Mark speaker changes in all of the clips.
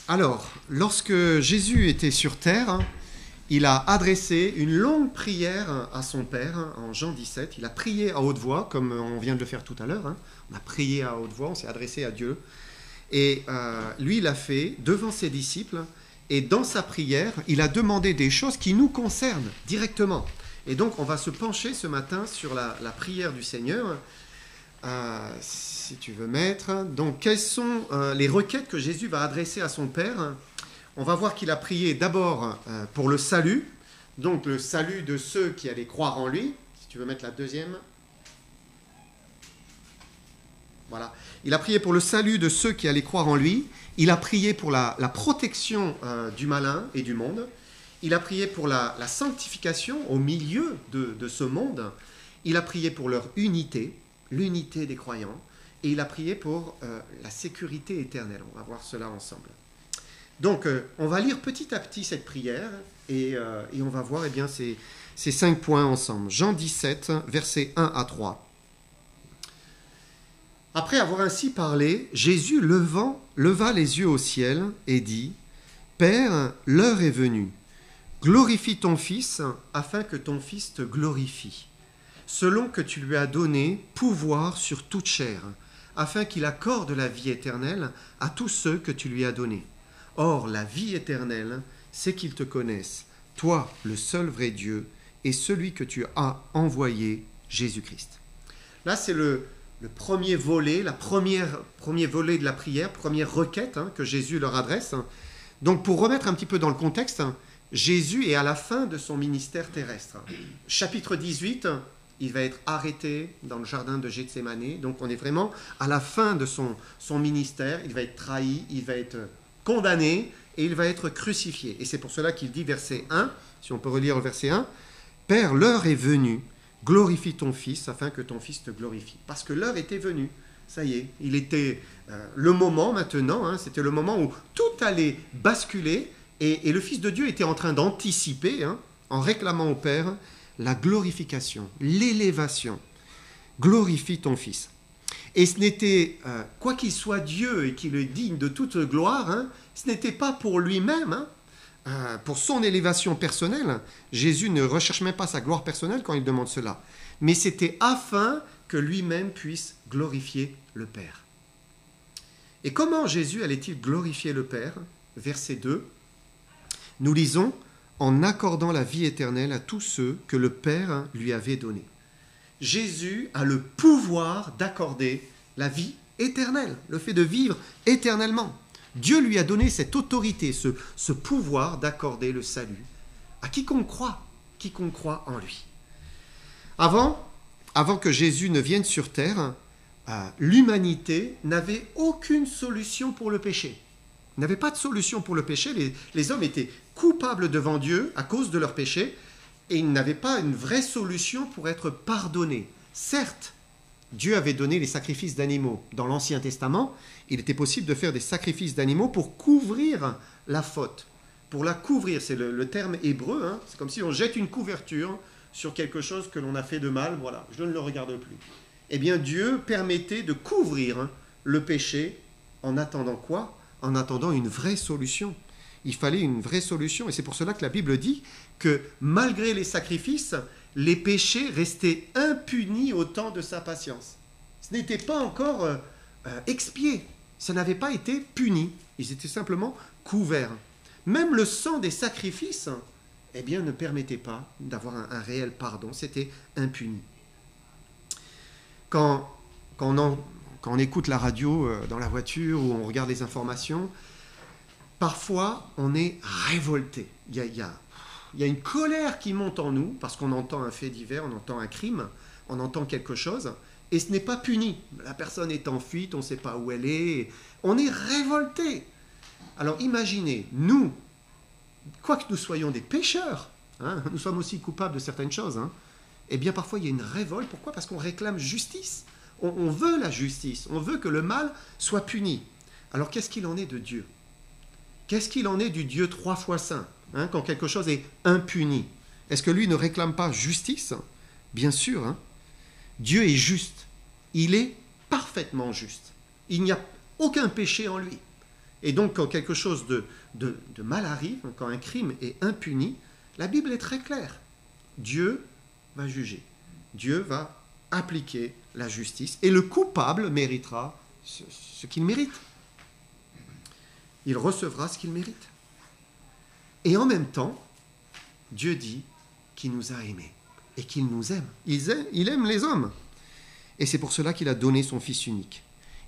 Speaker 1: Alors, lorsque Jésus était sur terre, il a adressé une longue prière à son Père en Jean 17. Il a prié à haute voix, comme on vient de le faire tout à l'heure. On a prié à haute voix, on s'est adressé à Dieu. Et lui, il l'a fait devant ses disciples. Et dans sa prière, il a demandé des choses qui nous concernent directement. Et donc, on va se pencher ce matin sur la prière du Seigneur. Si tu veux mettre. Donc, quelles sont les requêtes que Jésus va adresser à son Père ? On va voir qu'il a prié d'abord pour le salut, donc le salut de ceux qui allaient croire en lui. Si tu veux mettre la deuxième. Voilà. Il a prié pour le salut de ceux qui allaient croire en lui. Il a prié pour la protection du malin et du monde. Il a prié pour la sanctification au milieu de ce monde. Il a prié pour leur unité, l'unité des croyants. Et il a prié pour la sécurité éternelle. On va voir cela ensemble. Donc, on va lire petit à petit cette prière et on va voir ces 5 points ensemble. Jean 17, versets 1 à 3. Après avoir ainsi parlé, Jésus leva les yeux au ciel et dit : « Père, l'heure est venue. Glorifie ton Fils, afin que ton Fils te glorifie, selon que tu lui as donné pouvoir sur toute chair, afin qu'il accorde la vie éternelle à tous ceux que tu lui as donnés. Or, la vie éternelle, c'est qu'ils te connaissent, toi, le seul vrai Dieu, et celui que tu as envoyé, Jésus-Christ. » Là, c'est le premier volet, premier volet de la prière, première requête que Jésus leur adresse. Donc, pour remettre un petit peu dans le contexte, Jésus est à la fin de son ministère terrestre. Chapitre 18, il va être arrêté dans le jardin de Gethsémani. Donc, on est vraiment à la fin de son ministère. Il va être trahi, il va être condamné et il va être crucifié. Et c'est pour cela qu'il dit, verset 1, si on peut relire le verset 1, « Père, l'heure est venue, glorifie ton Fils, afin que ton Fils te glorifie. » Parce que l'heure était venue, ça y est, il était le moment maintenant, c'était le moment où tout allait basculer et le Fils de Dieu était en train d'anticiper, en réclamant au Père, la glorification, l'élévation. Glorifie ton Fils. Et ce n'était, quoi qu'il soit Dieu et qu'il est digne de toute gloire, ce n'était pas pour lui-même, pour son élévation personnelle. Jésus ne recherche même pas sa gloire personnelle quand il demande cela. Mais c'était afin que lui-même puisse glorifier le Père. Et comment Jésus allait-il glorifier le Père ? Verset 2, nous lisons « En accordant la vie éternelle à tous ceux que le Père lui avait donnés. » Jésus a le pouvoir d'accorder la vie éternelle, le fait de vivre éternellement. Dieu lui a donné cette autorité, ce pouvoir d'accorder le salut à quiconque croit en lui. Avant que Jésus ne vienne sur terre, l'humanité n'avait aucune solution pour le péché. Il n'avait pas de solution pour le péché. Les hommes étaient coupables devant Dieu à cause de leur péché. Et ils n'avaient pas une vraie solution pour être pardonnés. Certes, Dieu avait donné les sacrifices d'animaux. Dans l'Ancien Testament, il était possible de faire des sacrifices d'animaux pour couvrir la faute. Pour la couvrir, c'est le terme hébreu. C'est comme si on jette une couverture sur quelque chose que l'on a fait de mal. Voilà, je ne le regarde plus. Eh bien, Dieu permettait de couvrir le péché en attendant quoi ? En attendant une vraie solution. Il fallait une vraie solution. Et c'est pour cela que la Bible dit que malgré les sacrifices, les péchés restaient impunis au temps de sa patience. Ce n'était pas encore expié. Ça n'avait pas été puni. Ils étaient simplement couverts. Même le sang des sacrifices ne permettait pas d'avoir un réel pardon. C'était impuni. Quand on écoute la radio dans la voiture ou on regarde les informations, parfois, on est révolté. Il y a une colère qui monte en nous parce qu'on entend un fait divers, on entend un crime, on entend quelque chose, et ce n'est pas puni. La personne est en fuite, on ne sait pas où elle est. On est révolté. Alors imaginez, nous, quoique nous soyons des pécheurs, nous sommes aussi coupables de certaines choses, eh bien parfois il y a une révolte. Pourquoi ? Parce qu'on réclame justice. On veut la justice, on veut que le mal soit puni. Alors qu'est-ce qu'il en est de Dieu ? Qu'est-ce qu'il en est du Dieu 3 fois saint, quand quelque chose est impuni ? Est-ce que lui ne réclame pas justice ? Bien sûr, Dieu est juste. Il est parfaitement juste. Il n'y a aucun péché en lui. Et donc, quand quelque chose de mal arrive, quand un crime est impuni, la Bible est très claire. Dieu va juger. Dieu va appliquer la justice. Et le coupable méritera ce qu'il mérite. Il recevra ce qu'il mérite. Et en même temps, Dieu dit qu'il nous a aimés et qu'il nous aime. Il aime les hommes. Et c'est pour cela qu'il a donné son Fils unique.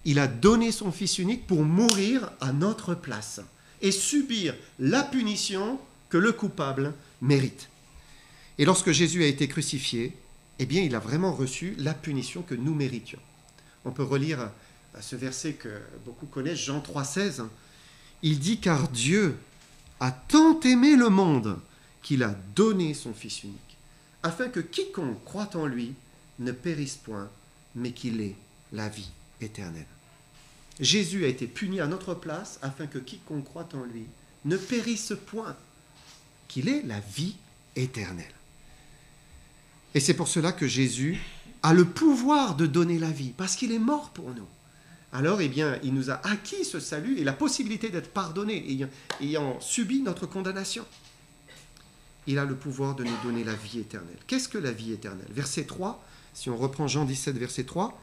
Speaker 1: Il a donné son Fils unique pour mourir à notre place et subir la punition que le coupable mérite. Et lorsque Jésus a été crucifié, eh bien, il a vraiment reçu la punition que nous méritions. On peut relire ce verset que beaucoup connaissent, Jean 3,16. Il dit « Car Dieu a tant aimé le monde qu'il a donné son Fils unique, afin que quiconque croit en lui ne périsse point, mais qu'il ait la vie éternelle. » Jésus a été puni à notre place, afin que quiconque croit en lui ne périsse point, qu'il ait la vie éternelle. Et c'est pour cela que Jésus a le pouvoir de donner la vie, parce qu'il est mort pour nous. Alors, eh bien, il nous a acquis ce salut et la possibilité d'être pardonné, ayant subi notre condamnation. Il a le pouvoir de nous donner la vie éternelle. Qu'est-ce que la vie éternelle? Verset 3, si on reprend Jean 17, verset 3,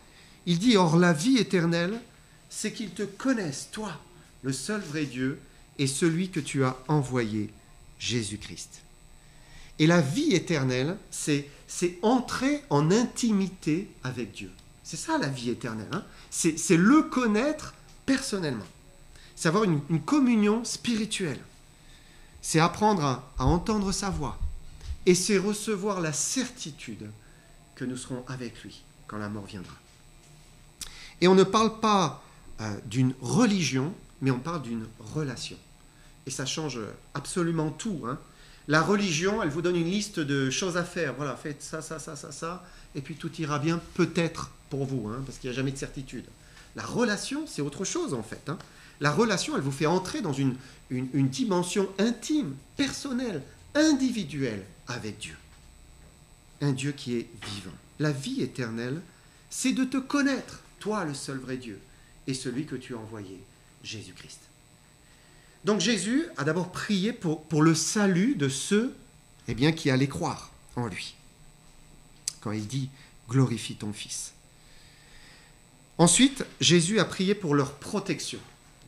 Speaker 1: il dit « Or, la vie éternelle, c'est qu'ils te connaissent, toi, le seul vrai Dieu, et celui que tu as envoyé, Jésus-Christ. » Et la vie éternelle, c'est entrer en intimité avec Dieu. C'est ça la vie éternelle. Hein? C'est le connaître personnellement. C'est avoir une communion spirituelle. C'est apprendre à entendre sa voix. Et c'est recevoir la certitude que nous serons avec lui quand la mort viendra. Et on ne parle pas d'une religion, mais on parle d'une relation. Et ça change absolument tout. Hein? La religion, elle vous donne une liste de choses à faire. Voilà, faites ça, ça, ça, ça, ça, et puis tout ira bien, peut-être pour vous, hein, parce qu'il n'y a jamais de certitude. La relation, c'est autre chose en fait. Hein. La relation, elle vous fait entrer dans une dimension intime, personnelle, individuelle avec Dieu. Un Dieu qui est vivant. La vie éternelle, c'est de te connaître, toi le seul vrai Dieu, et celui que tu as envoyé, Jésus-Christ. Donc Jésus a d'abord prié pour le salut de ceux qui allaient croire en lui. Quand il dit « glorifie ton Fils ». Ensuite, Jésus a prié pour leur protection.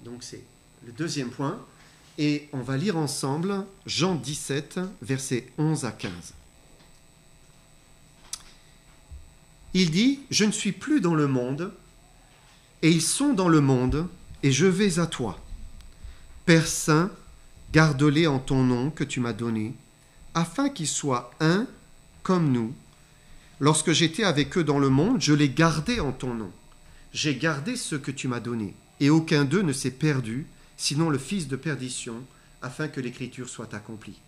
Speaker 1: Donc c'est le deuxième point. Et on va lire ensemble Jean 17, versets 11 à 15. Il dit « Je ne suis plus dans le monde, et ils sont dans le monde, et je vais à toi. Père Saint, garde-les en ton nom que tu m'as donné, afin qu'ils soient un comme nous. Lorsque j'étais avec eux dans le monde, je les gardais en ton nom. J'ai gardé ce que tu m'as donné, et aucun d'eux ne s'est perdu, sinon le fils de perdition, afin que l'écriture soit accomplie.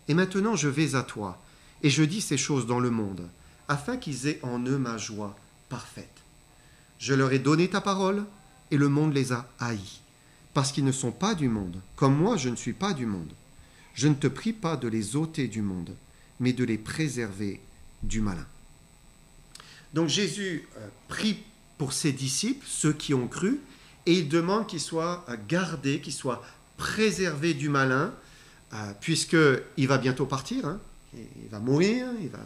Speaker 1: Et maintenant je vais à toi, et je dis ces choses dans le monde, afin qu'ils aient en eux ma joie parfaite. Je leur ai donné ta parole, et le monde les a haïs, parce qu'ils ne sont pas du monde, comme moi je ne suis pas du monde. Je ne te prie pas de les ôter du monde, mais de les préserver du malin. » Donc Jésus prie pour ses disciples, ceux qui ont cru, et il demande qu'ils soient gardés, qu'ils soient préservés du malin, puisqu'il va bientôt partir, hein, il va mourir, il va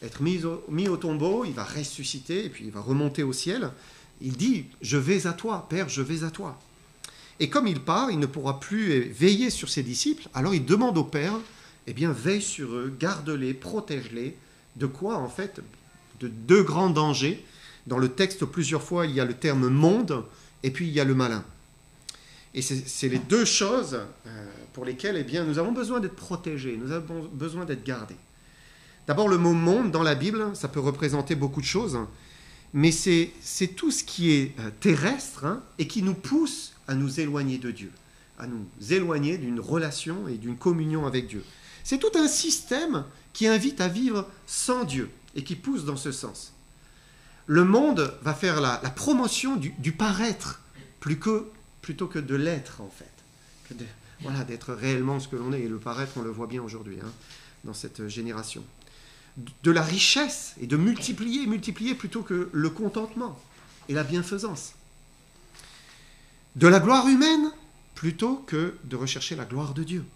Speaker 1: être mis au tombeau, il va ressusciter, et puis il va remonter au ciel. Il dit « Je vais à toi, Père, je vais à toi ». Et comme il part, il ne pourra plus veiller sur ses disciples, alors il demande au Père, veille sur eux, garde-les, protège-les. De quoi, en fait? De deux grands dangers. Dans le texte, plusieurs fois, il y a le terme « monde » et puis il y a le malin. Et c'est les deux choses pour lesquelles nous avons besoin d'être protégés, nous avons besoin d'être gardés. D'abord, le mot « monde » dans la Bible, ça peut représenter beaucoup de choses, mais c'est tout ce qui est terrestre et qui nous pousse à nous éloigner de Dieu, à nous éloigner d'une relation et d'une communion avec Dieu. C'est tout un système qui invite à vivre sans Dieu et qui pousse dans ce sens. Le monde va faire la promotion du paraître plutôt que de l'être, en fait. D'être réellement ce que l'on est. Et le paraître, on le voit bien aujourd'hui, dans cette génération. De la richesse et de multiplier plutôt que le contentement et la bienfaisance. De la gloire humaine plutôt que de rechercher la gloire de Dieu.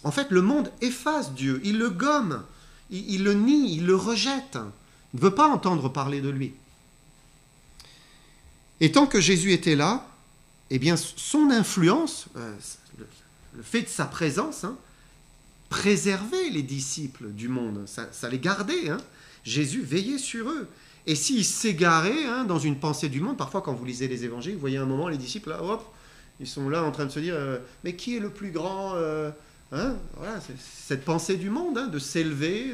Speaker 1: En fait, le monde efface Dieu, il le gomme, il le nie, il le rejette, il ne veut pas entendre parler de lui. Et tant que Jésus était là, eh bien, son influence, le fait de sa présence, préservait les disciples du monde, ça les gardait. Jésus veillait sur eux. Et s'ils s'égaraient dans une pensée du monde, parfois quand vous lisez les évangiles, vous voyez un moment les disciples, là, hop, ils sont là en train de se dire, mais qui est le plus grand voilà, c'est cette pensée du monde, de s'élever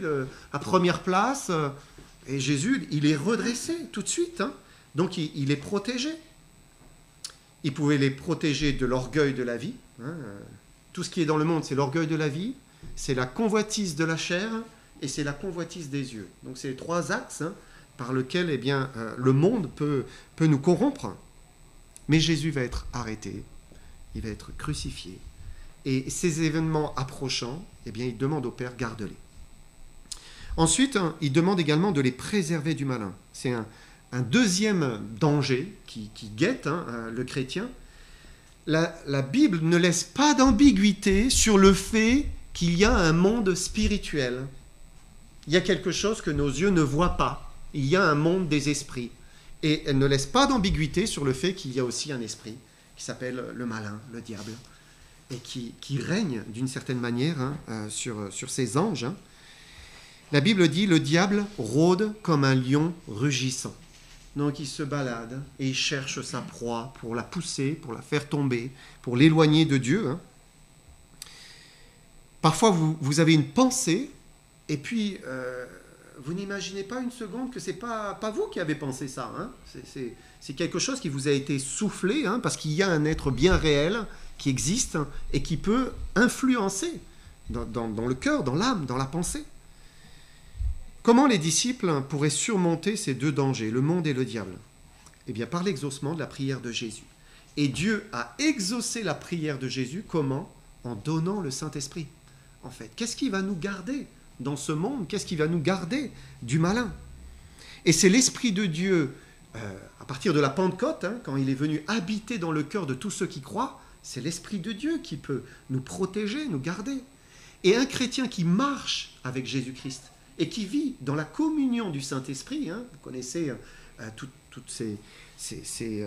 Speaker 1: à première place. Et Jésus, il est redressé tout de suite. Donc il est protégé. Il pouvait les protéger de l'orgueil de la vie. Tout ce qui est dans le monde, c'est l'orgueil de la vie, c'est la convoitise de la chair et c'est la convoitise des yeux. Donc c'est les trois axes par lesquels le monde peut nous corrompre. Mais Jésus va être arrêté, il va être crucifié. Et ces événements approchant, il demande au Père, garde-les. Ensuite, il demande également de les préserver du malin. C'est un deuxième danger qui guette le chrétien. La Bible ne laisse pas d'ambiguïté sur le fait qu'il y a un monde spirituel. Il y a quelque chose que nos yeux ne voient pas. Il y a un monde des esprits. Et elle ne laisse pas d'ambiguïté sur le fait qu'il y a aussi un esprit qui s'appelle le malin, le diable, et qui règne d'une certaine manière sur ces anges. La Bible dit « Le diable rôde comme un lion rugissant ». Donc il se balade et il cherche sa proie pour la pousser, pour la faire tomber, pour l'éloigner de Dieu. Parfois vous avez une pensée et puis vous n'imaginez pas une seconde que ce n'est pas vous qui avez pensé ça. C'est quelque chose qui vous a été soufflé parce qu'il y a un être bien réel qui existe et qui peut influencer dans le cœur, dans l'âme, dans la pensée. Comment les disciples pourraient surmonter ces deux dangers, le monde et le diable ? Eh bien, par l'exaucement de la prière de Jésus. Et Dieu a exaucé la prière de Jésus, comment ? En donnant le Saint-Esprit, en fait. Qu'est-ce qui va nous garder dans ce monde ? Qu'est-ce qui va nous garder du malin ? Et c'est l'Esprit de Dieu, à partir de la Pentecôte, quand il est venu habiter dans le cœur de tous ceux qui croient, c'est l'Esprit de Dieu qui peut nous protéger, nous garder. Et un chrétien qui marche avec Jésus-Christ, et qui vit dans la communion du Saint-Esprit, vous connaissez toutes ces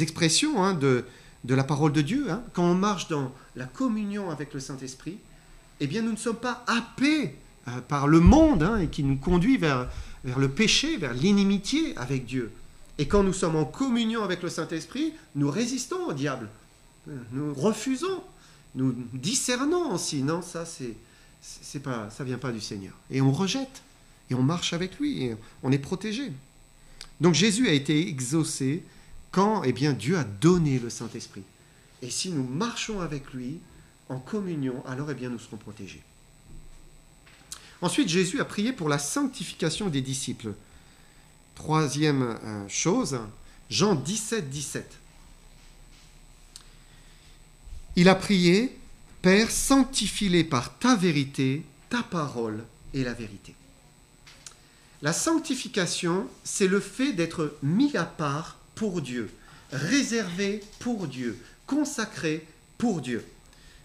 Speaker 1: expressions de la parole de Dieu, quand on marche dans la communion avec le Saint-Esprit, eh bien nous ne sommes pas happés par le monde et qui nous conduit vers le péché, vers l'inimitié avec Dieu. Et quand nous sommes en communion avec le Saint-Esprit, nous résistons au diable, nous refusons, nous discernons aussi, non, ça ça vient pas du Seigneur. Et on rejette, et on marche avec lui, et on est protégé. Donc Jésus a été exaucé quand Dieu a donné le Saint-Esprit. Et si nous marchons avec lui en communion, alors nous serons protégés. Ensuite, Jésus a prié pour la sanctification des disciples. Troisième chose, Jean 17, 17. Il a prié, Père, sanctifie-les par ta vérité, ta parole est la vérité. La sanctification, c'est le fait d'être mis à part pour Dieu, réservé pour Dieu, consacré pour Dieu.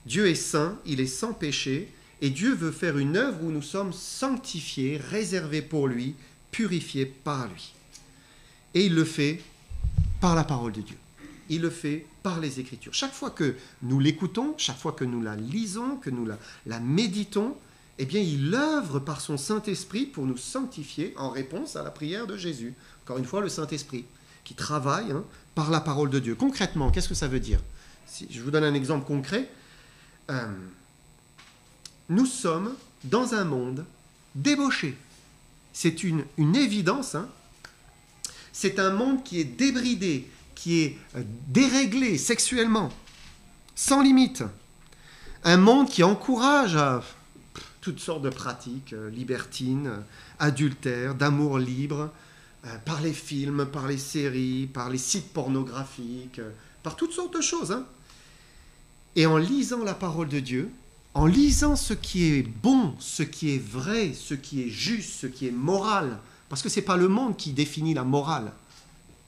Speaker 1: Dieu est saint, il est sans péché, et Dieu veut faire une œuvre où nous sommes sanctifiés, réservés pour lui, purifiés par lui. Et il le fait par la parole de Dieu. Il le fait par les Écritures. Chaque fois que nous l'écoutons, chaque fois que nous la lisons, que nous la méditons, il œuvre par son Saint-Esprit pour nous sanctifier en réponse à la prière de Jésus. Encore une fois, le Saint-Esprit qui travaille par la parole de Dieu. Concrètement, qu'est-ce que ça veut dire ? Si je vous donne un exemple concret. Nous sommes dans un monde débauché. C'est une évidence. C'est un monde qui est débridé, qui est déréglé sexuellement, sans limite. Un monde qui encourage à toutes sortes de pratiques libertines, adultères, d'amour libre, par les films, par les séries, par les sites pornographiques, par toutes sortes de choses. Et en lisant la parole de Dieu, en lisant ce qui est bon, ce qui est vrai, ce qui est juste, ce qui est moral, parce que ce n'est pas le monde qui définit la morale,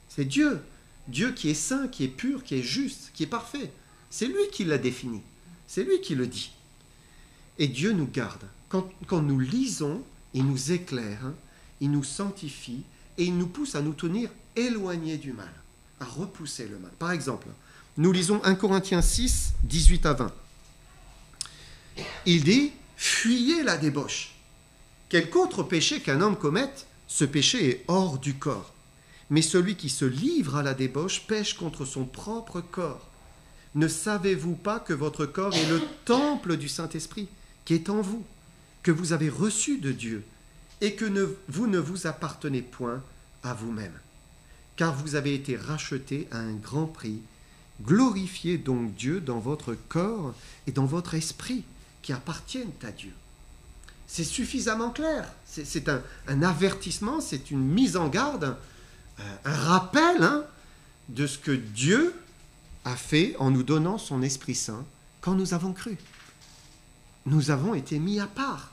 Speaker 1: c'est Dieu. Dieu qui est saint, qui est pur, qui est juste, qui est parfait. C'est lui qui l'a défini. C'est lui qui le dit. Et Dieu nous garde. Quand nous lisons, il nous éclaire, il nous sanctifie et il nous pousse à nous tenir éloignés du mal, à repousser le mal. Par exemple, nous lisons 1 Corinthiens 6, 18 à 20. Il dit « Fuyez la débauche. Quelque autre péché qu'un homme commette, ce péché est hors du corps. Mais celui qui se livre à la débauche pêche contre son propre corps. Ne savez-vous pas que votre corps est le temple du Saint-Esprit qui est en vous, que vous avez reçu de Dieu, et que vous ne vous appartenez point à vous-même, car vous avez été rachetés à un grand prix. Glorifiez donc Dieu dans votre corps et dans votre esprit qui appartiennent à Dieu. » C'est suffisamment clair. C'est un avertissement, c'est une mise en garde, un rappel de ce que Dieu a fait en nous donnant son Esprit Saint quand nous avons cru. Nous avons été mis à part.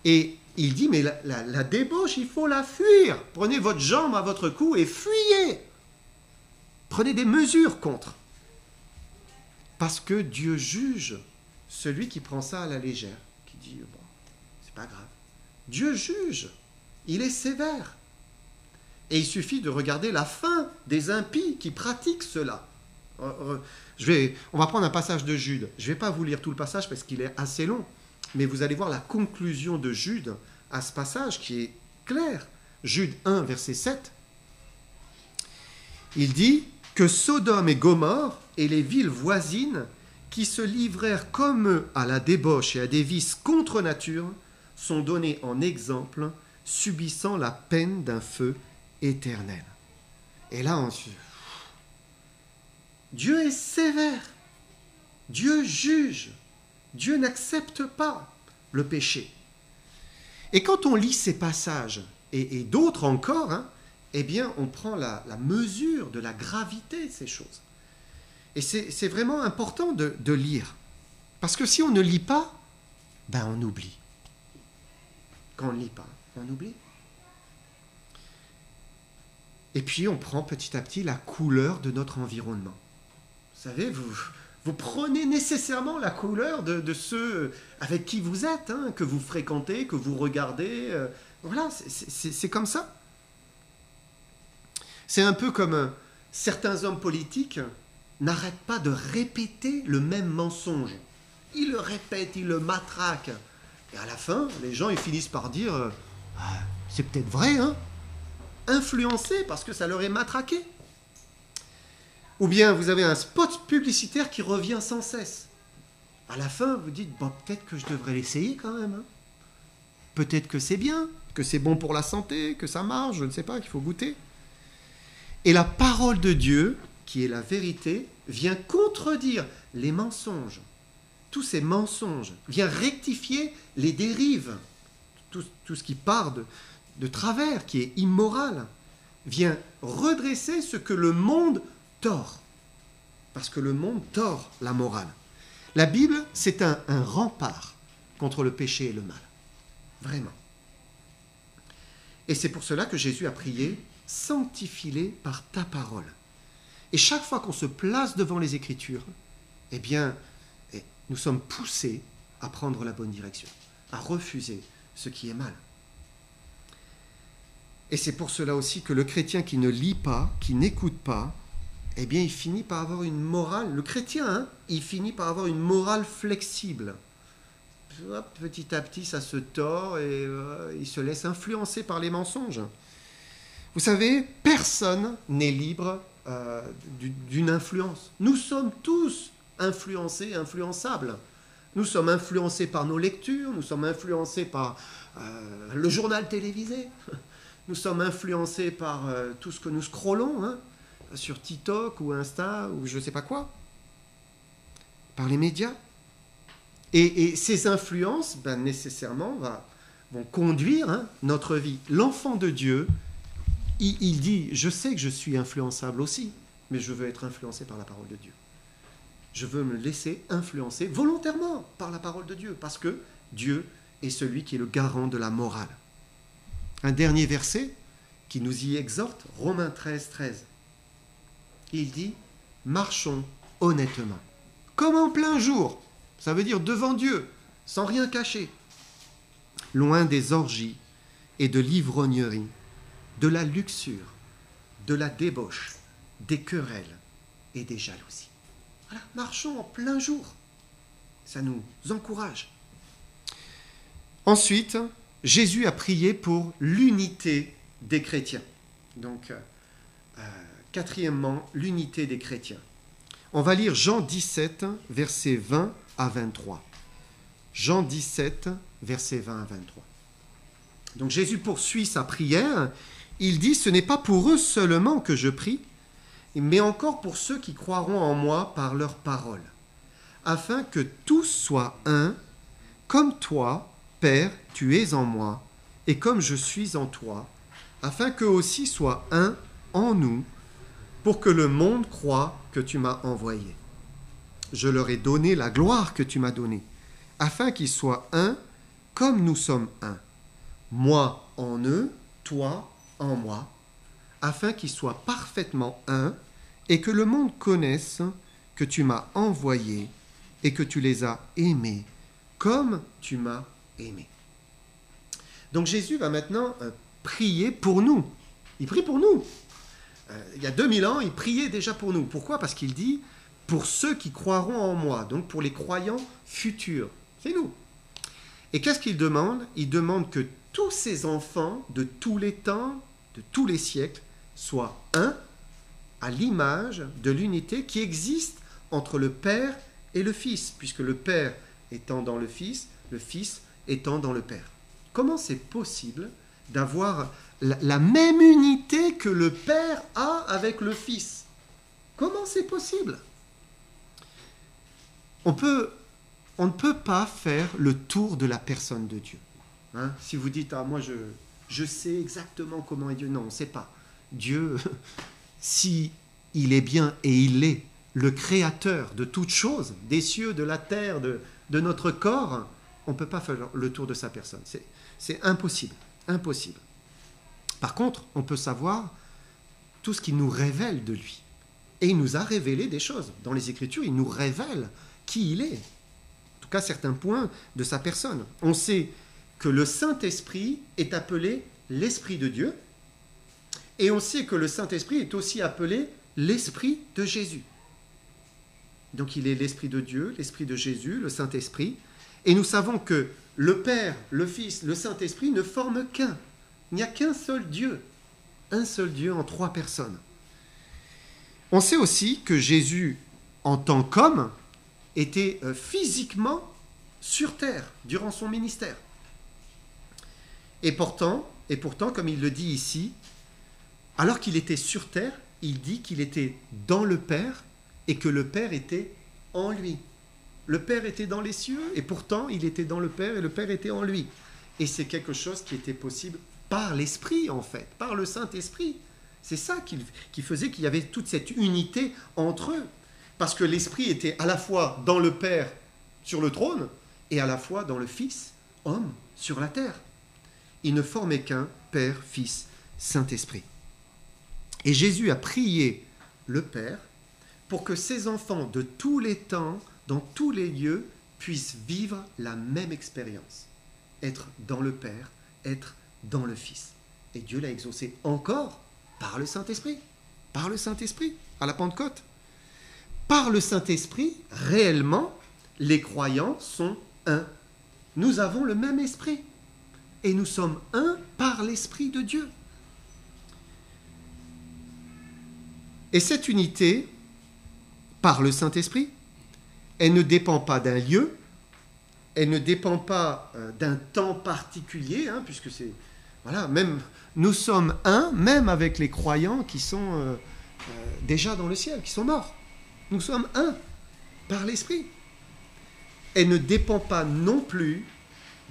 Speaker 1: Et il dit, mais la débauche, il faut la fuir. Prenez votre jambe à votre cou et fuyez. Prenez des mesures contre. Parce que Dieu juge celui qui prend ça à la légère, qui dit, bon, c'est pas grave. Dieu juge, il est sévère. Et il suffit de regarder la fin des impies qui pratiquent cela. On va prendre un passage de Jude. Je ne vais pas vous lire tout le passage parce qu'il est assez long, mais vous allez voir la conclusion de Jude à ce passage qui est clair. Jude 1, verset 7. Il dit que Sodome et Gomorrhe et les villes voisines qui se livrèrent comme eux à la débauche et à des vices contre nature sont donnés en exemple, subissant la peine d'un feu éternel. Et là, Dieu est sévère. Dieu juge. Dieu n'accepte pas le péché. Et quand on lit ces passages, et d'autres encore, eh bien, on prend la mesure de la gravité de ces choses. Et c'est vraiment important de lire. Parce que si on ne lit pas, ben on oublie. Quand on ne lit pas, on oublie. Et puis on prend petit à petit la couleur de notre environnement. Vous savez, vous prenez nécessairement la couleur de ceux avec qui vous êtes, que vous fréquentez, que vous regardez. Voilà, c'est comme ça. C'est un peu comme certains hommes politiques n'arrêtent pas de répéter le même mensonge. Ils le répètent, ils le matraquent. Et à la fin, les gens ils finissent par dire c'est peut-être vrai, influencés parce que ça leur est matraqué. Ou bien vous avez un spot publicitaire qui revient sans cesse. À la fin, vous dites bon, peut-être que je devrais l'essayer quand même. Peut-être que c'est bien, que c'est bon pour la santé, que ça marche, je ne sais pas, qu'il faut goûter. Et la parole de Dieu, qui est la vérité, vient contredire les mensonges. Tous ces mensonges, vient rectifier les dérives, tout ce qui part de travers, qui est immoral, vient redresser ce que le monde tord. Parce que le monde tord la morale. La Bible, c'est un rempart contre le péché et le mal. Vraiment. Et c'est pour cela que Jésus a prié « Sanctifie-les par ta parole ». Et chaque fois qu'on se place devant les Écritures, eh bien, nous sommes poussés à prendre la bonne direction, à refuser ce qui est mal. Et c'est pour cela aussi que le chrétien qui ne lit pas, qui n'écoute pas, eh bien, il finit par avoir une morale, le chrétien, il finit par avoir une morale flexible. Petit à petit, ça se tord et il se laisse influencer par les mensonges. Vous savez, personne n'est libre d'une influence. Nous sommes tous influencés, influençables. Nous sommes influencés par nos lectures, nous sommes influencés par le journal télévisé, nous sommes influencés par tout ce que nous scrollons sur TikTok ou Insta ou je ne sais pas quoi, par les médias. Et ces influences, nécessairement, vont conduire notre vie. L'enfant de Dieu, il dit, je sais que je suis influençable aussi, mais je veux être influencé par la parole de Dieu. Je veux me laisser influencer volontairement par la parole de Dieu, parce que Dieu est celui qui est le garant de la morale. Un dernier verset qui nous y exhorte, Romains 13, 13. Il dit, marchons honnêtement. comme en plein jour. Ça veut dire devant Dieu, sans rien cacher. Loin des orgies et de l'ivrognerie, de la luxure, de la débauche, des querelles et des jalousies. Voilà, marchons en plein jour. Ça nous encourage. Ensuite, Jésus a prié pour l'unité des chrétiens. Donc, quatrièmement, l'unité des chrétiens. On va lire Jean 17, versets 20 à 23. Jean 17, versets 20 à 23. Donc Jésus poursuit sa prière. Il dit, « Ce n'est pas pour eux seulement que je prie, mais encore pour ceux qui croiront en moi par leur parole, afin que tous soient un, comme toi, Père, tu es en moi, et comme je suis en toi, afin qu'eux aussi soient un en nous, pour que le monde croie que tu m'as envoyé. Je leur ai donné la gloire que tu m'as donnée, afin qu'ils soient un, comme nous sommes un. Moi en eux, toi en moi, afin qu'ils soient parfaitement un, et que le monde connaisse que tu m'as envoyé et que tu les as aimés, comme tu m'as aimé. » Donc Jésus va maintenant prier pour nous. Il prie pour nous. Il y a 2000 ans, il priait déjà pour nous. Pourquoi ? Parce qu'il dit « pour ceux qui croiront en moi », donc pour les croyants futurs. C'est nous. Et qu'est-ce qu'il demande ? Il demande que tous ces enfants de tous les temps, de tous les siècles, soient un, à l'image de l'unité qui existe entre le Père et le Fils, puisque le Père étant dans le Fils étant dans le Père. Comment c'est possible d'avoir la même unité que le Père a avec le Fils? Comment c'est possible? On ne peut pas faire le tour de la personne de Dieu. Hein? Si vous dites, ah, moi je sais exactement comment est Dieu, non, on ne sait pas. Dieu, si il est bien et il est le créateur de toutes choses, des cieux, de la terre, de notre corps, on ne peut pas faire le tour de sa personne. C'est impossible, impossible. Par contre, on peut savoir tout ce qu'il nous révèle de lui. Et il nous a révélé des choses. Dans les Écritures, il nous révèle qui il est. En tout cas, certains points de sa personne. On sait que le Saint-Esprit est appelé l'Esprit de Dieu. Et on sait que le Saint-Esprit est aussi appelé l'Esprit de Jésus. Donc il est l'Esprit de Dieu, l'Esprit de Jésus, le Saint-Esprit. Et nous savons que le Père, le Fils, le Saint-Esprit ne forment qu'un. Il n'y a qu'un seul Dieu. Un seul Dieu en trois personnes. On sait aussi que Jésus, en tant qu'homme, était physiquement sur terre durant son ministère. Et pourtant, comme il le dit ici, alors qu'il était sur terre, il dit qu'il était dans le Père et que le Père était en lui. Le Père était dans les cieux et pourtant il était dans le Père et le Père était en lui. Et c'est quelque chose qui était possible par l'Esprit en fait, par le Saint-Esprit. C'est ça qui faisait qu'il y avait toute cette unité entre eux. Parce que l'Esprit était à la fois dans le Père sur le trône et à la fois dans le Fils, homme, sur la terre. Il ne formait qu'un Père, Fils, Saint-Esprit. Et Jésus a prié le Père pour que ses enfants de tous les temps, dans tous les lieux, puissent vivre la même expérience. Être dans le Père, être dans le Fils. Et Dieu l'a exaucé encore par le Saint-Esprit. Par le Saint-Esprit, à la Pentecôte. Par le Saint-Esprit, réellement, les croyants sont un. Nous avons le même esprit. Et nous sommes un par l'Esprit de Dieu. Et cette unité, par le Saint-Esprit, elle ne dépend pas d'un lieu, elle ne dépend pas d'un temps particulier, hein, puisque c'est... Voilà, même nous sommes un, même avec les croyants qui sont déjà dans le ciel, qui sont morts. Nous sommes un par l'Esprit. Elle ne dépend pas non plus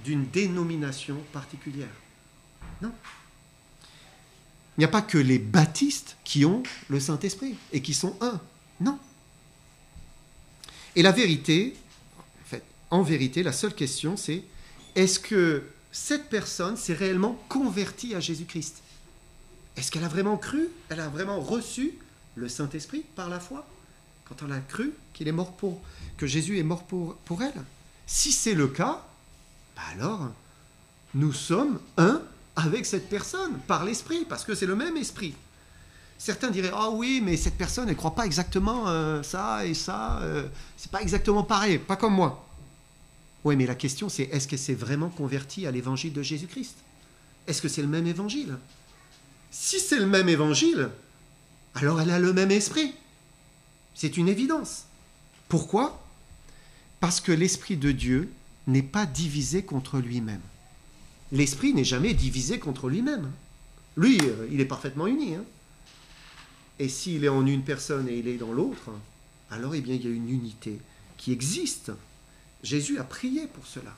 Speaker 1: d'une dénomination particulière. Non. Il n'y a pas que les baptistes qui ont le Saint-Esprit et qui sont un. Non. Et la vérité, en vérité, la seule question, c'est est-ce que cette personne s'est réellement convertie à Jésus-Christ? Est-ce qu'elle a vraiment cru? Elle a vraiment reçu le Saint-Esprit par la foi? quand on a cru qu'il est mort que Jésus est mort pour elle? Si c'est le cas, alors nous sommes un avec cette personne, par l'esprit, parce que c'est le même esprit. Certains diraient, ah oui, mais cette personne, elle ne croit pas exactement ça et ça, c'est pas exactement pareil, pas comme moi. Oui, mais la question c'est, est-ce qu'elle s'est vraiment convertie à l'évangile de Jésus-Christ? Est-ce que c'est le même évangile? Si c'est le même évangile, alors elle a le même esprit. C'est une évidence. Pourquoi? Parce que l'esprit de Dieu n'est pas divisé contre lui-même. L'esprit n'est jamais divisé contre lui-même. Lui, il est parfaitement uni. Et s'il est en une personne et il est dans l'autre, alors eh bien, il y a une unité qui existe. Jésus a prié pour cela.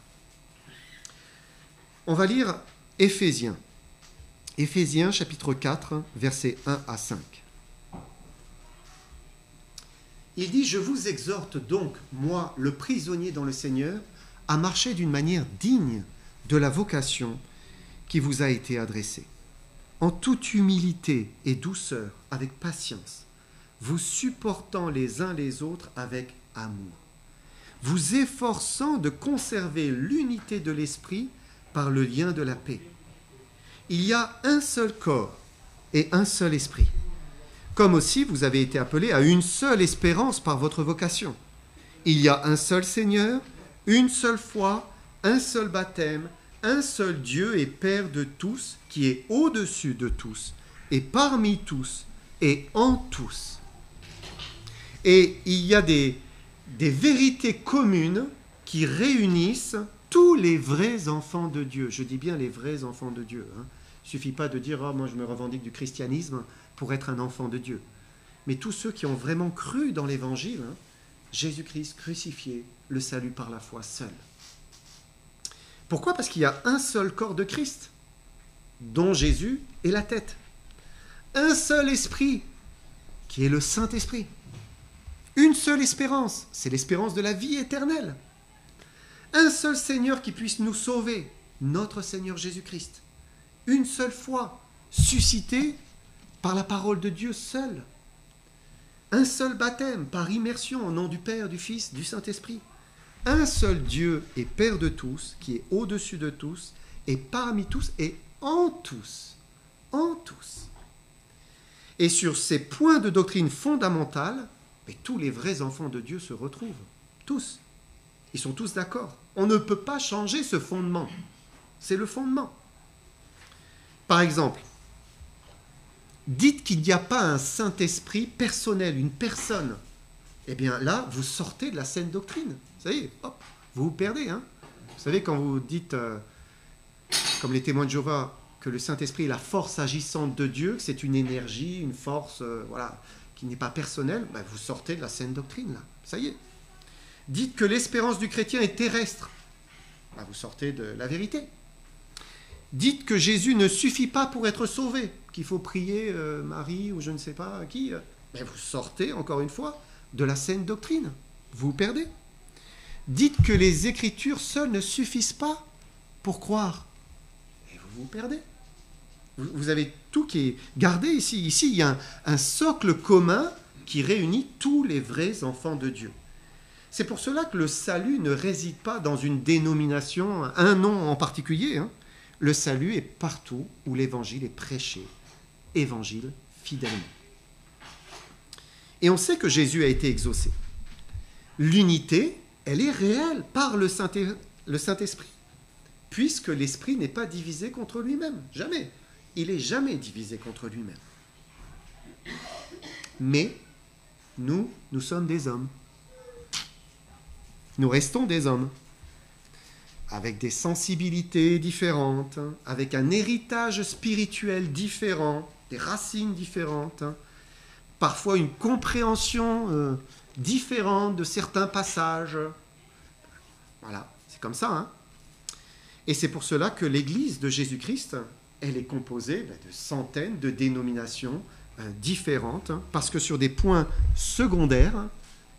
Speaker 1: On va lire Éphésiens. Éphésiens chapitre 4, versets 1 à 5. Il dit, « Je vous exhorte donc, moi, le prisonnier dans le Seigneur, à marcher d'une manière digne de la vocation qui vous a été adressée, en toute humilité et douceur, avec patience, vous supportant les uns les autres avec amour, vous efforçant de conserver l'unité de l'esprit par le lien de la paix. Il y a un seul corps et un seul esprit, comme aussi vous avez été appelés à une seule espérance par votre vocation. Il y a un seul Seigneur, une seule foi, un seul baptême, un seul Dieu et Père de tous, qui est au-dessus de tous, et parmi tous, et en tous. » Et il y a des vérités communes qui réunissent tous les vrais enfants de Dieu. Je dis bien les vrais enfants de Dieu. Il ne suffit pas de dire « Oh, moi je me revendique du christianisme pour être un enfant de Dieu. » Mais tous ceux qui ont vraiment cru dans l'Évangile, Jésus-Christ crucifié, le salut par la foi seul. Pourquoi? Parce qu'il y a un seul corps de Christ, dont Jésus est la tête. Un seul esprit, qui est le Saint-Esprit. Une seule espérance, c'est l'espérance de la vie éternelle. Un seul Seigneur qui puisse nous sauver, notre Seigneur Jésus-Christ. Une seule foi, suscitée par la parole de Dieu seul. Un seul baptême, par immersion au nom du Père, du Fils, du Saint-Esprit. Un seul Dieu et Père de tous, qui est au-dessus de tous, et parmi tous, et en tous. En tous. Et sur ces points de doctrine fondamentale, tous les vrais enfants de Dieu se retrouvent. Tous. Ils sont tous d'accord. On ne peut pas changer ce fondement. C'est le fondement. Par exemple, dites qu'il n'y a pas un Saint-Esprit personnel, une personne. Eh bien là, vous sortez de la saine doctrine. Ça y est, hop, vous vous perdez. Vous savez, quand vous dites, comme les témoins de Jéhovah, que le Saint-Esprit est la force agissante de Dieu, que c'est une énergie, une force, qui n'est pas personnelle, vous sortez de la saine doctrine, là. Ça y est. Dites que l'espérance du chrétien est terrestre. Vous sortez de la vérité. Dites que Jésus ne suffit pas pour être sauvé, qu'il faut prier Marie ou je ne sais pas qui. Vous sortez, encore une fois, de la saine doctrine. Vous vous perdez. Dites que les Écritures seules ne suffisent pas pour croire. Et vous vous perdez. Vous avez tout qui est gardé ici. Ici, il y a un socle commun qui réunit tous les vrais enfants de Dieu. C'est pour cela que le salut ne réside pas dans une dénomination, un nom en particulier. Le salut est partout où l'évangile est prêché. Évangile fidèlement. Et on sait que Jésus a été exaucé. L'unité, elle est réelle par le Saint-Esprit, puisque l'Esprit n'est pas divisé contre lui-même. Jamais. Il n'est jamais divisé contre lui-même. Mais nous sommes des hommes. Nous restons des hommes, avec des sensibilités différentes, avec un héritage spirituel différent, des racines différentes, parfois une compréhension différente de certains passages. Voilà, c'est comme ça. Et c'est pour cela que l'Église de Jésus-Christ, elle est composée de centaines de dénominations différentes, parce que sur des points secondaires,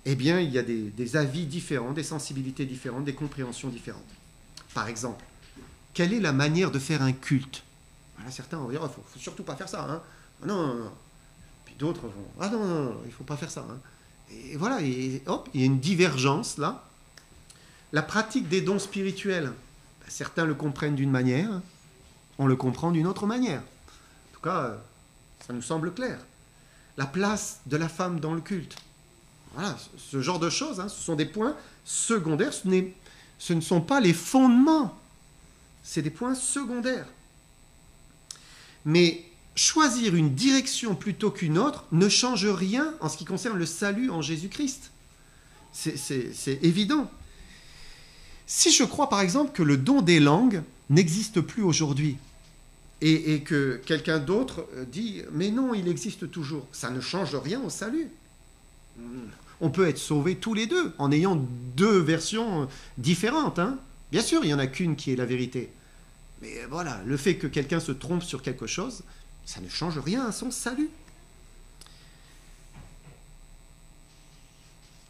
Speaker 1: eh bien, il y a des avis différents, des sensibilités différentes, des compréhensions différentes. Par exemple, quelle est la manière de faire un culte? Voilà, certains vont dire, il ne faut surtout pas faire ça. Non. Puis d'autres vont, non, il ne faut pas faire ça. Et voilà, et hop, il y a une divergence là. La pratique des dons spirituels, certains le comprennent d'une manière, on le comprend d'une autre manière. En tout cas, ça nous semble clair. La place de la femme dans le culte. Voilà, ce genre de choses, hein, ce sont des points secondaires, ce ne sont pas les fondements, c'est des points secondaires. Mais choisir une direction plutôt qu'une autre ne change rien en ce qui concerne le salut en Jésus-Christ. C'est évident. Si je crois par exemple que le don des langues n'existe plus aujourd'hui, et que quelqu'un d'autre dit « mais non, il existe toujours », ça ne change rien au salut. On peut être sauvés tous les deux en ayant deux versions différentes. Hein. Bien sûr, il n'y en a qu'une qui est la vérité. Mais voilà, le fait que quelqu'un se trompe sur quelque chose, ça ne change rien à son salut.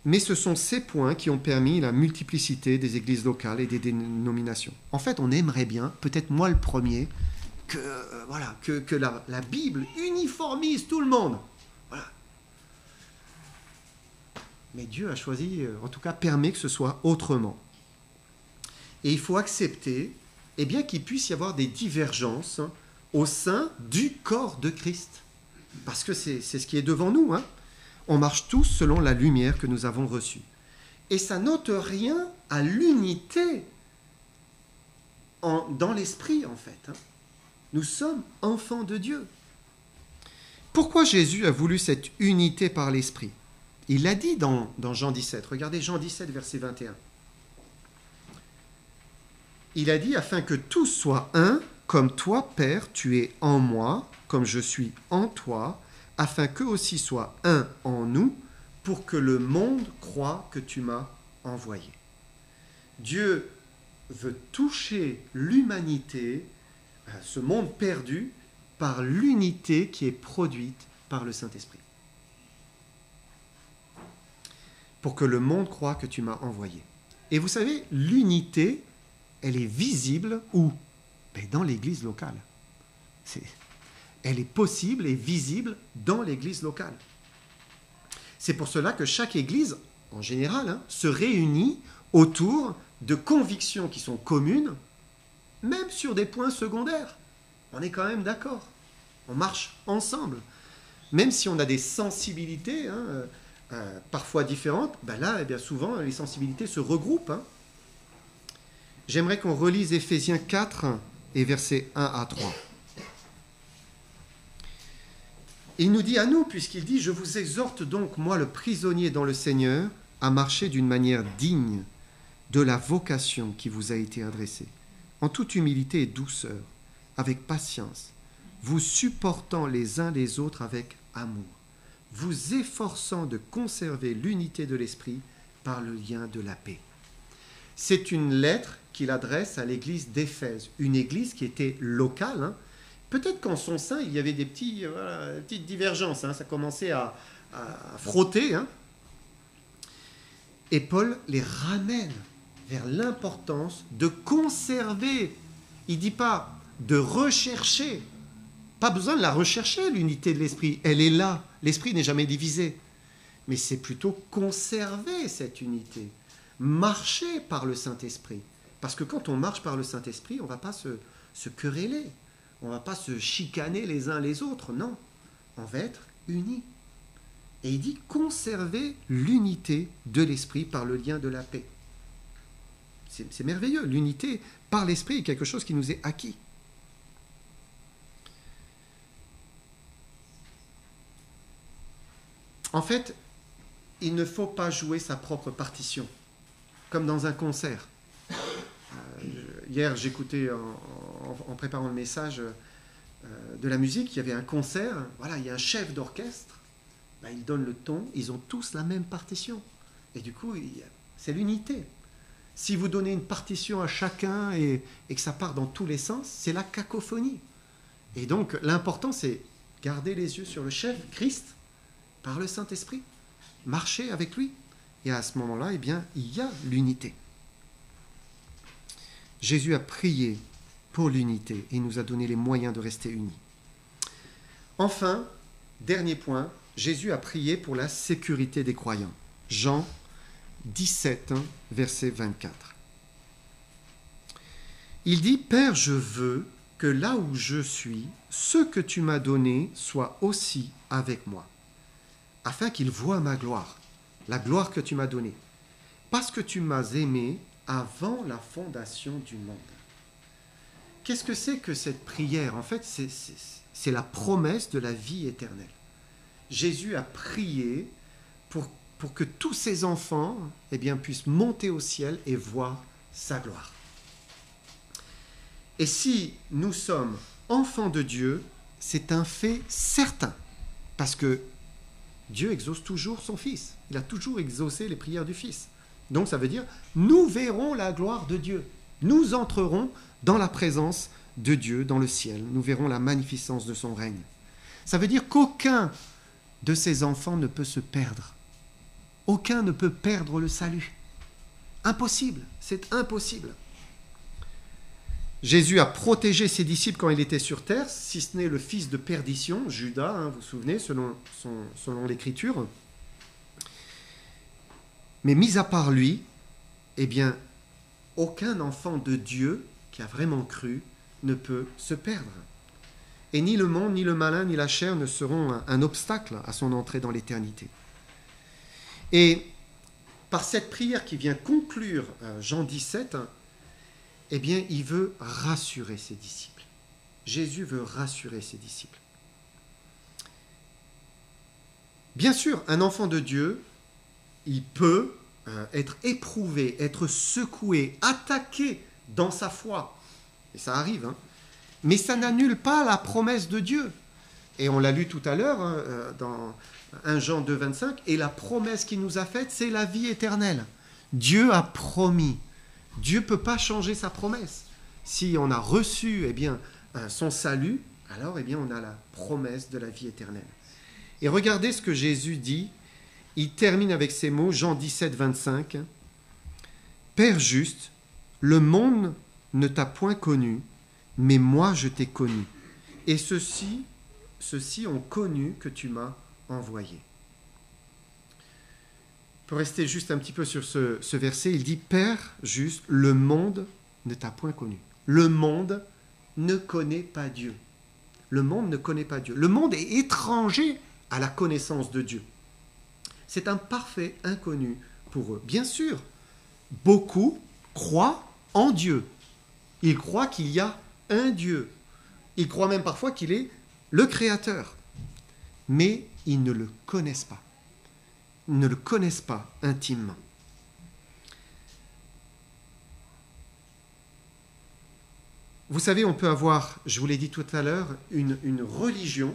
Speaker 1: Mais ce sont ces points qui ont permis la multiplicité des églises locales et des dénominations. En fait, on aimerait bien, peut-être moi le premier, que la Bible uniformise tout le monde. Voilà. Mais Dieu a choisi, en tout cas permet que ce soit autrement. Et il faut accepter qu'il puisse y avoir des divergences au sein du corps de Christ. Parce que c'est ce qui est devant nous. Hein. On marche tous selon la lumière que nous avons reçue. Et ça n'ôte rien à l'unité dans l'esprit, en fait. Hein. Nous sommes enfants de Dieu. Pourquoi Jésus a voulu cette unité par l'esprit ? Il l'a dit dans Jean 17. Regardez Jean 17, verset 21. Il a dit « Afin que tous soient un, comme toi, Père, tu es en moi, comme je suis en toi, afin qu'eux aussi soient un en nous, pour que le monde croie que tu m'as envoyé. » Dieu veut toucher l'humanité, ce monde perdu, par l'unité qui est produite par le Saint-Esprit. Pour que le monde croie que tu m'as envoyé. Et vous savez, l'unité, elle est visible où ? Dans l'église locale. Elle est possible et visible dans l'église locale. C'est pour cela que chaque église, en général, se réunit autour de convictions qui sont communes, même sur des points secondaires. On est quand même d'accord. On marche ensemble. Même si on a des sensibilités parfois différentes, là, bien souvent, les sensibilités se regroupent. Hein. J'aimerais qu'on relise Éphésiens 4 et versets 1 à 3. Il nous dit à nous, puisqu'il dit « Je vous exhorte donc, moi le prisonnier dans le Seigneur, à marcher d'une manière digne de la vocation qui vous a été adressée, en toute humilité et douceur, avec patience, vous supportant les uns les autres avec amour, vous efforçant de conserver l'unité de l'esprit par le lien de la paix. » C'est une lettre qu'il adresse à l'église d'Éphèse, une église qui était locale. Hein. Peut-être qu'en son sein, il y avait des petites divergences, hein. Ça commençait à frotter. Hein. Et Paul les ramène vers l'importance de conserver. Il ne dit pas de rechercher. Pas besoin de la rechercher, l'unité de l'esprit. Elle est là. L'esprit n'est jamais divisé. Mais c'est plutôt conserver cette unité. Marcher par le Saint-Esprit. Parce que quand on marche par le Saint-Esprit, on ne va pas se quereller. On ne va pas se chicaner les uns les autres. Non. On va être unis. Et il dit conserver l'unité de l'Esprit par le lien de la paix. C'est merveilleux. L'unité par l'Esprit est quelque chose qui nous est acquis. En fait, il ne faut pas jouer sa propre partition, comme dans un concert. Hier, j'écoutais en préparant le message de la musique, il y avait un concert, voilà, il y a un chef d'orchestre, il donne le ton, ils ont tous la même partition. Et du coup, c'est l'unité. Si vous donnez une partition à chacun et que ça part dans tous les sens, c'est la cacophonie. Et donc, l'important, c'est garder les yeux sur le chef, Christ, par le Saint-Esprit, marcher avec lui. Et à ce moment-là, il y a l'unité. Jésus a prié pour l'unité et nous a donné les moyens de rester unis. Enfin, dernier point, Jésus a prié pour la sécurité des croyants. Jean 17, verset 24. Il dit, « Père, je veux que là où je suis, ce que tu m'as donné soit aussi avec moi, afin qu'ils voient ma gloire, la gloire que tu m'as donnée, parce que tu m'as aimé avant la fondation du monde. » Qu'est-ce que c'est que cette prière? En fait, c'est la promesse de la vie éternelle. Jésus a prié pour que tous ses enfants puissent monter au ciel et voir sa gloire. Et si nous sommes enfants de Dieu, c'est un fait certain, parce que Dieu exauce toujours son Fils. Il a toujours exaucé les prières du Fils. Donc ça veut dire, nous verrons la gloire de Dieu. Nous entrerons dans la présence de Dieu, dans le ciel. Nous verrons la magnificence de son règne. Ça veut dire qu'aucun de ses enfants ne peut se perdre. Aucun ne peut perdre le salut. Impossible, c'est impossible. Jésus a protégé ses disciples quand il était sur terre, si ce n'est le fils de perdition, Judas, vous vous souvenez, selon l'Écriture. Mais mis à part lui, aucun enfant de Dieu qui a vraiment cru ne peut se perdre. Et ni le monde, ni le malin, ni la chair ne seront un obstacle à son entrée dans l'éternité. Et par cette prière qui vient conclure Jean 17, il veut rassurer ses disciples. Jésus veut rassurer ses disciples. Bien sûr, un enfant de Dieu, il peut être éprouvé, être secoué, attaqué dans sa foi. Et ça arrive, mais ça n'annule pas la promesse de Dieu. Et on l'a lu tout à l'heure dans 1 Jean 2, 25, et la promesse qu'il nous a faite, c'est la vie éternelle. Dieu a promis. Dieu ne peut pas changer sa promesse. Si on a reçu son salut, alors on a la promesse de la vie éternelle. Et regardez ce que Jésus dit. Il termine avec ces mots, Jean 17, 25. « Père juste, le monde ne t'a point connu, mais moi je t'ai connu. Et ceux-ci ont connu que tu m'as envoyé. » Pour rester juste un petit peu sur ce verset, il dit, « Père juste, le monde ne t'a point connu. » Le monde ne connaît pas Dieu. Le monde ne connaît pas Dieu. Le monde est étranger à la connaissance de Dieu. C'est un parfait inconnu pour eux. Bien sûr, beaucoup croient en Dieu. Ils croient qu'il y a un Dieu. Ils croient même parfois qu'il est le Créateur. Mais ils ne le connaissent pas. Ils ne le connaissent pas intimement. Vous savez, on peut avoir, je vous l'ai dit tout à l'heure, une religion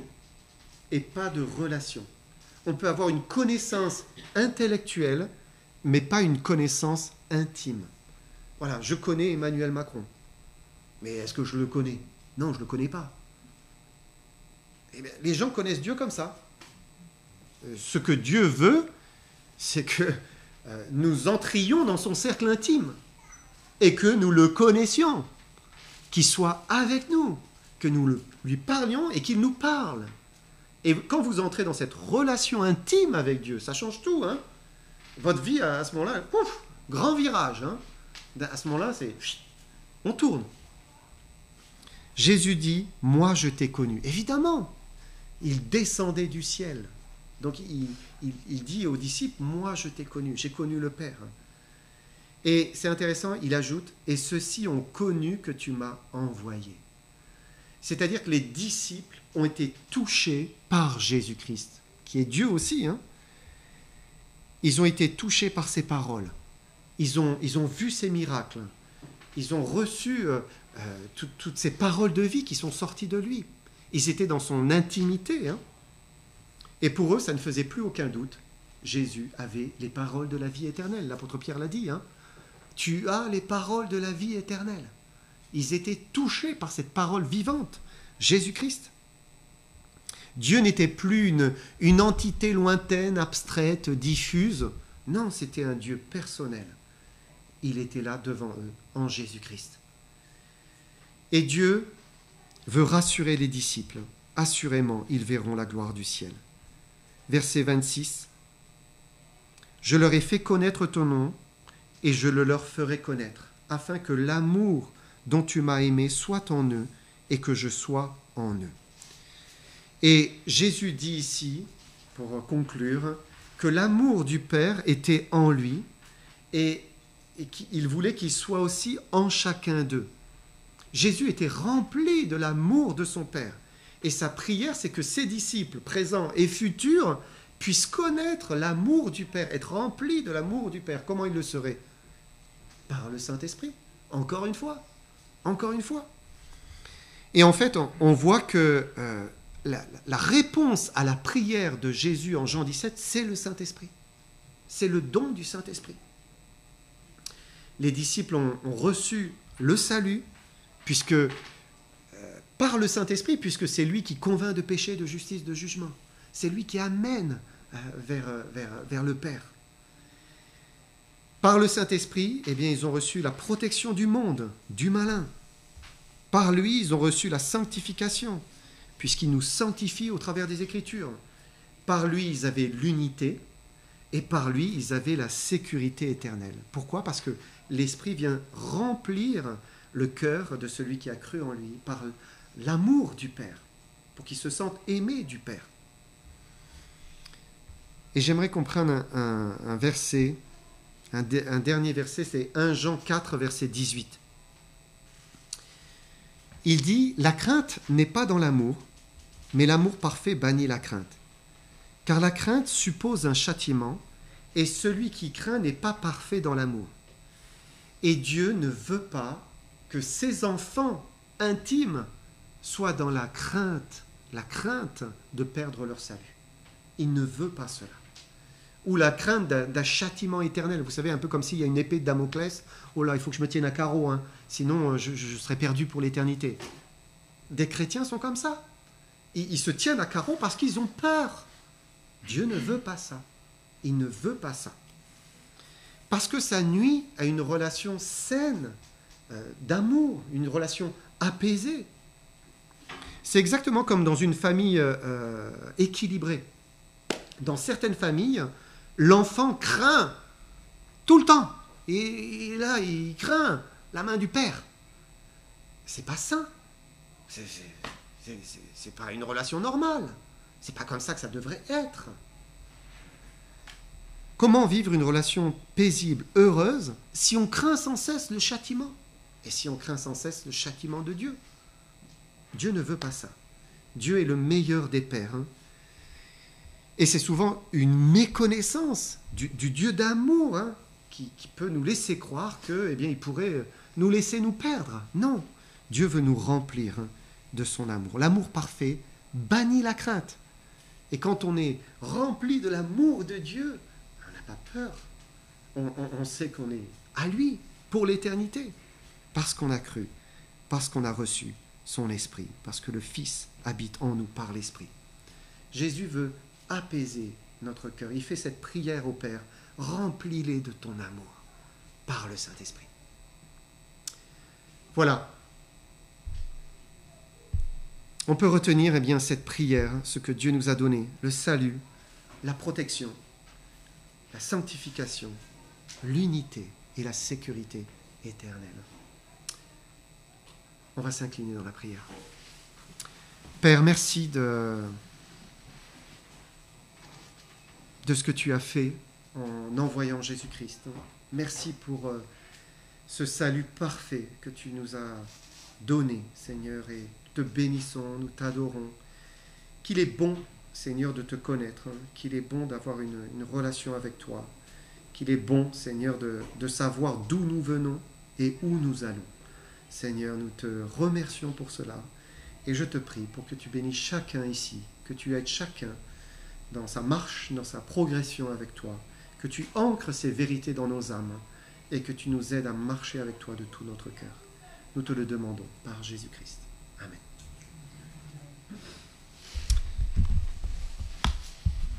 Speaker 1: et pas de relation. On peut avoir une connaissance intellectuelle, mais pas une connaissance intime. Voilà, je connais Emmanuel Macron. Mais est-ce que je le connais? Non, je ne le connais pas. Les gens connaissent Dieu comme ça. Ce que Dieu veut, c'est que nous entrions dans son cercle intime et que nous le connaissions, qu'il soit avec nous, que nous lui parlions et qu'il nous parle. Et quand vous entrez dans cette relation intime avec Dieu, ça change tout. Votre vie, à ce moment-là, pouf, grand virage. À ce moment-là, on tourne. Jésus dit, « Moi, je t'ai connu. » Évidemment, il descendait du ciel. Donc, il dit aux disciples, « Moi, je t'ai connu. J'ai connu le Père. » Et c'est intéressant, il ajoute, « Et ceux-ci ont connu que tu m'as envoyé. » C'est-à-dire que les disciples ont été touchés par Jésus-Christ, qui est Dieu aussi. Ils ont été touchés par ses paroles. Ils ont vu ses miracles. Ils ont reçu toutes ces paroles de vie qui sont sorties de lui. Ils étaient dans son intimité. Et pour eux, ça ne faisait plus aucun doute. Jésus avait les paroles de la vie éternelle. L'apôtre Pierre l'a dit. Tu as les paroles de la vie éternelle. Ils étaient touchés par cette parole vivante, Jésus-Christ. Dieu n'était plus une entité lointaine, abstraite, diffuse. Non, c'était un Dieu personnel. Il était là devant eux, en Jésus-Christ. Et Dieu veut rassurer les disciples. Assurément, ils verront la gloire du ciel. verset 26. « Je leur ai fait connaître ton nom, et je le leur ferai connaître, afin que l'amour dont tu m'as aimé soit en eux, et que je sois en eux. » Et Jésus dit ici, pour conclure, que l'amour du Père était en lui, et qu'il voulait qu'il soit aussi en chacun d'eux. Jésus était rempli de l'amour de son Père. Et sa prière, c'est que ses disciples, présents et futurs, puissent connaître l'amour du Père, être remplis de l'amour du Père. Comment il le serait? Par le Saint-Esprit. Encore une fois. Encore une fois. Et en fait, on voit que la réponse à la prière de Jésus en Jean 17, c'est le Saint-Esprit. C'est le don du Saint-Esprit. Les disciples ont reçu le salut, puisque par le Saint-Esprit, puisque c'est lui qui convainc de péché, de justice, de jugement. C'est lui qui amène vers le Père. Par le Saint-Esprit, eh bien, ils ont reçu la protection du monde, du malin. Par lui, ils ont reçu la sanctification, puisqu'il nous sanctifie au travers des Écritures. Par lui, ils avaient l'unité, et par lui, ils avaient la sécurité éternelle. Pourquoi? Parce que l'Esprit vient remplir le cœur de celui qui a cru en lui, par l'amour du Père, pour qu'il se sente aimé du Père. Et j'aimerais qu'on prenne un verset, un dernier verset, c'est 1 Jean 4, verset 18. Il dit « La crainte n'est pas dans l'amour, mais l'amour parfait bannit la crainte. Car la crainte suppose un châtiment, et celui qui craint n'est pas parfait dans l'amour. Et Dieu ne veut pas que ses enfants intimes soient dans la crainte de perdre leur salut. Il ne veut pas cela. Ou la crainte d'un châtiment éternel. Vous savez, un peu comme s'il y a une épée de Damoclès. Oh là, il faut que je me tienne à carreau, hein, sinon je serai perdu pour l'éternité. Des chrétiens sont comme ça. Ils se tiennent à carreau parce qu'ils ont peur. Dieu ne veut pas ça. Il ne veut pas ça. Parce que ça nuit à une relation saine, d'amour, une relation apaisée. C'est exactement comme dans une famille équilibrée. Dans certaines familles, l'enfant craint tout le temps. Et là, il craint la main du père. C'est pas sain. C'est pas une relation normale. C'est pas comme ça que ça devrait être. Comment vivre une relation paisible, heureuse, si on craint sans cesse le châtiment? Et si on craint sans cesse le châtiment de Dieu? Dieu ne veut pas ça. Dieu est le meilleur des pères. Hein. Et c'est souvent une méconnaissance du Dieu d'amour hein, qui peut nous laisser croire que, eh bien, il pourrait nous laisser nous perdre. Non, Dieu veut nous remplir hein, de son amour. L'amour parfait bannit la crainte. Et quand on est rempli de l'amour de Dieu, on n'a pas peur. On sait qu'on est à lui pour l'éternité, parce qu'on a cru, parce qu'on a reçu son esprit, parce que le Fils habite en nous par l'esprit. Jésus veut apaiser notre cœur. Il fait cette prière au Père. Remplis-les de ton amour par le Saint-Esprit. Voilà. On peut retenir eh bien, cette prière, ce que Dieu nous a donné, le salut, la protection, la sanctification, l'unité et la sécurité éternelle. On va s'incliner dans la prière. Père, merci de ce que tu as fait en envoyant Jésus-Christ. Merci pour ce salut parfait que tu nous as donné, Seigneur, et te bénissons, nous t'adorons. Qu'il est bon, Seigneur, de te connaître, qu'il est bon d'avoir une relation avec toi, qu'il est bon, Seigneur, de savoir d'où nous venons et où nous allons. Seigneur, nous te remercions pour cela et je te prie pour que tu bénisses chacun ici, que tu aides chacun dans sa marche, dans sa progression avec toi, que tu ancres ces vérités dans nos âmes et que tu nous aides à marcher avec toi de tout notre cœur. Nous te le demandons par Jésus-Christ. Amen.